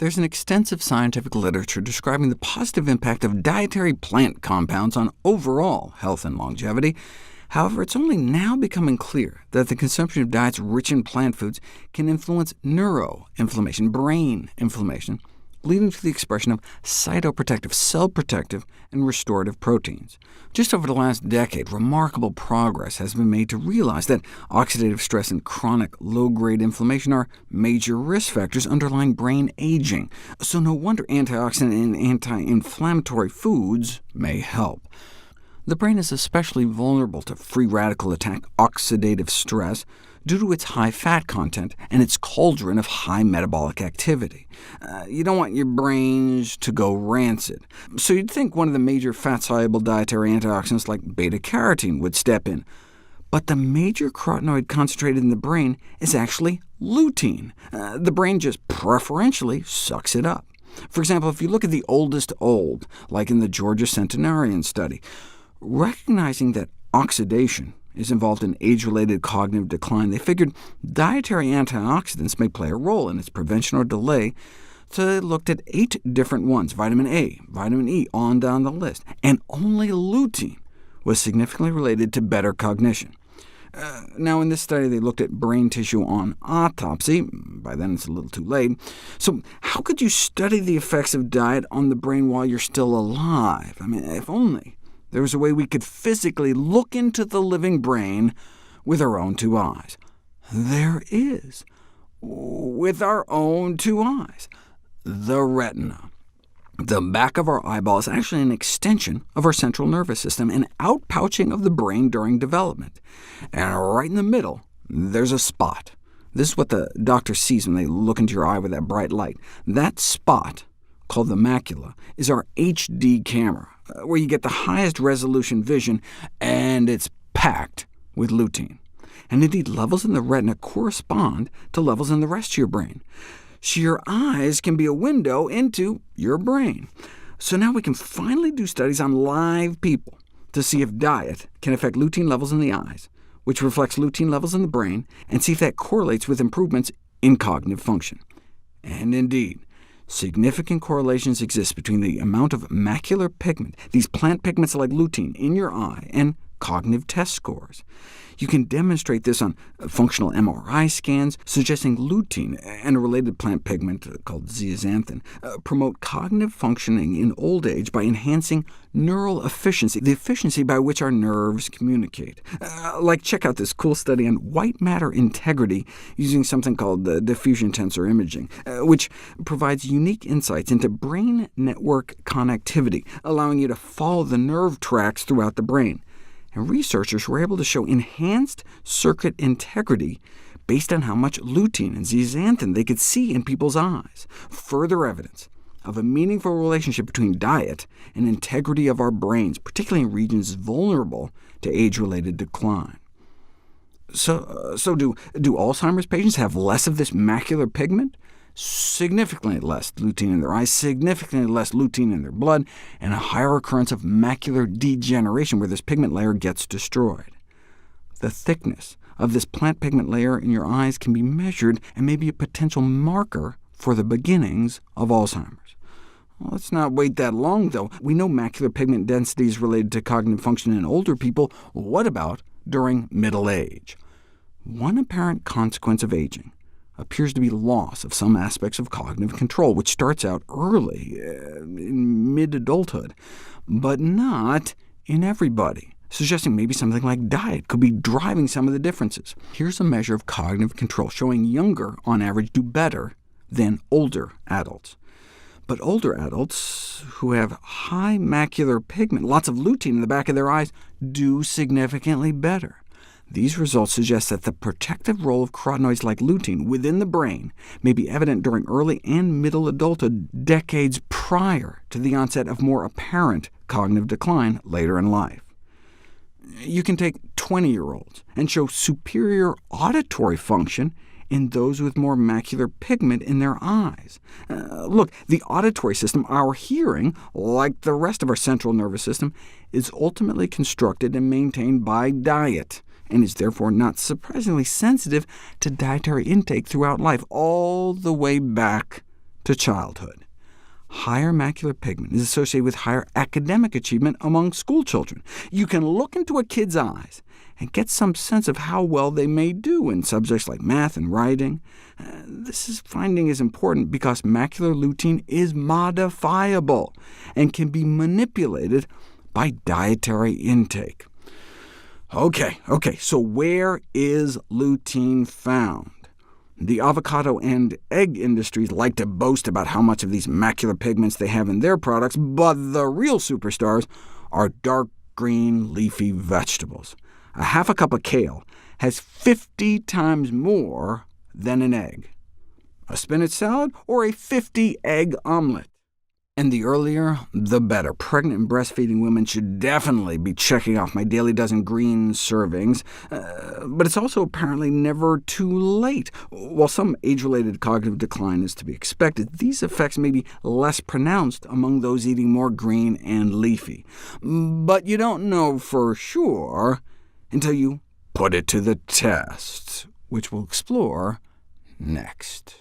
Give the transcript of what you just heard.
There's an extensive scientific literature describing the positive impact of dietary plant compounds on overall health and longevity. However, it's only now becoming clear that the consumption of diets rich in plant foods can influence neuroinflammation, brain inflammation, leading to the expression of cytoprotective, cell-protective, and restorative proteins. Just over the last decade, remarkable progress has been made to realize that oxidative stress and chronic low-grade inflammation are major risk factors underlying brain aging, so no wonder antioxidant and anti-inflammatory foods may help. The brain is especially vulnerable to free radical attack, oxidative stress, due to its high fat content and its cauldron of high metabolic activity. You don't want your brains to go rancid, so you'd think one of the major fat-soluble dietary antioxidants like beta-carotene would step in. But the major carotenoid concentrated in the brain is actually lutein. The brain just preferentially sucks it up. For example, if you look at the oldest old, like in the Georgia centenarian study, recognizing that oxidation is involved in age-related cognitive decline, they figured dietary antioxidants may play a role in its prevention or delay, so they looked at 8 different ones, vitamin A, vitamin E, on down the list, and only lutein was significantly related to better cognition. Now, in this study, they looked at brain tissue on autopsy. By then it's a little too late. So how could you study the effects of diet on the brain while you're still alive? I mean, if only there was a way we could physically look into the living brain with our own 2 eyes. There is, with our own 2 eyes. The retina. The back of our eyeball is actually an extension of our central nervous system, an outpouching of the brain during development. And right in the middle, there's a spot. This is what the doctor sees when they look into your eye with that bright light. That spot, called the macula, is our HD camera, where you get the highest resolution vision, and it's packed with lutein. And indeed, levels in the retina correspond to levels in the rest of your brain. So your eyes can be a window into your brain. So now we can finally do studies on live people to see if diet can affect lutein levels in the eyes, which reflects lutein levels in the brain, and see if that correlates with improvements in cognitive function. And indeed, significant correlations exist between the amount of macular pigment, these plant pigments like lutein, in your eye, and cognitive test scores. You can demonstrate this on functional MRI scans, suggesting lutein and a related plant pigment called zeaxanthin promote cognitive functioning in old age by enhancing neural efficiency, the efficiency by which our nerves communicate. Check out this cool study on white matter integrity using something called diffusion tensor imaging, which provides unique insights into brain network connectivity, allowing you to follow the nerve tracks throughout the brain. And researchers were able to show enhanced circuit integrity based on how much lutein and zeaxanthin they could see in people's eyes, further evidence of a meaningful relationship between diet and integrity of our brains, particularly in regions vulnerable to age-related decline. So do Alzheimer's patients have less of this macular pigment? Significantly less lutein in their eyes, significantly less lutein in their blood, and a higher occurrence of macular degeneration where this pigment layer gets destroyed. The thickness of this plant pigment layer in your eyes can be measured and may be a potential marker for the beginnings of Alzheimer's. Well, let's not wait that long, though. We know macular pigment density is related to cognitive function in older people. What about during middle age? One apparent consequence of aging appears to be loss of some aspects of cognitive control, which starts out early, in mid-adulthood, but not in everybody, suggesting maybe something like diet could be driving some of the differences. Here's a measure of cognitive control showing younger, on average, do better than older adults. But older adults who have high macular pigment, lots of lutein in the back of their eyes, do significantly better. These results suggest that the protective role of carotenoids like lutein within the brain may be evident during early and middle adulthood, decades prior to the onset of more apparent cognitive decline later in life. You can take 20-year-olds and show superior auditory function in those with more macular pigment in their eyes. Look, the auditory system, our hearing, like the rest of our central nervous system, is ultimately constructed and maintained by diet, and is therefore not surprisingly sensitive to dietary intake throughout life, all the way back to childhood. Higher macular pigment is associated with higher academic achievement among school children. You can look into a kid's eyes and get some sense of how well they may do in subjects like math and writing. This finding is important because macular lutein is modifiable and can be manipulated by dietary intake. OK, so where is lutein found? The avocado and egg industries like to boast about how much of these macular pigments they have in their products, but the real superstars are dark green leafy vegetables. A half a cup of kale has 50 times more than an egg. A spinach salad or a 50-egg omelet. And the earlier, the better. Pregnant and breastfeeding women should definitely be checking off my daily dozen green servings, but it's also apparently never too late. While some age-related cognitive decline is to be expected, these effects may be less pronounced among those eating more green and leafy. But you don't know for sure until you put it to the test, which we'll explore next.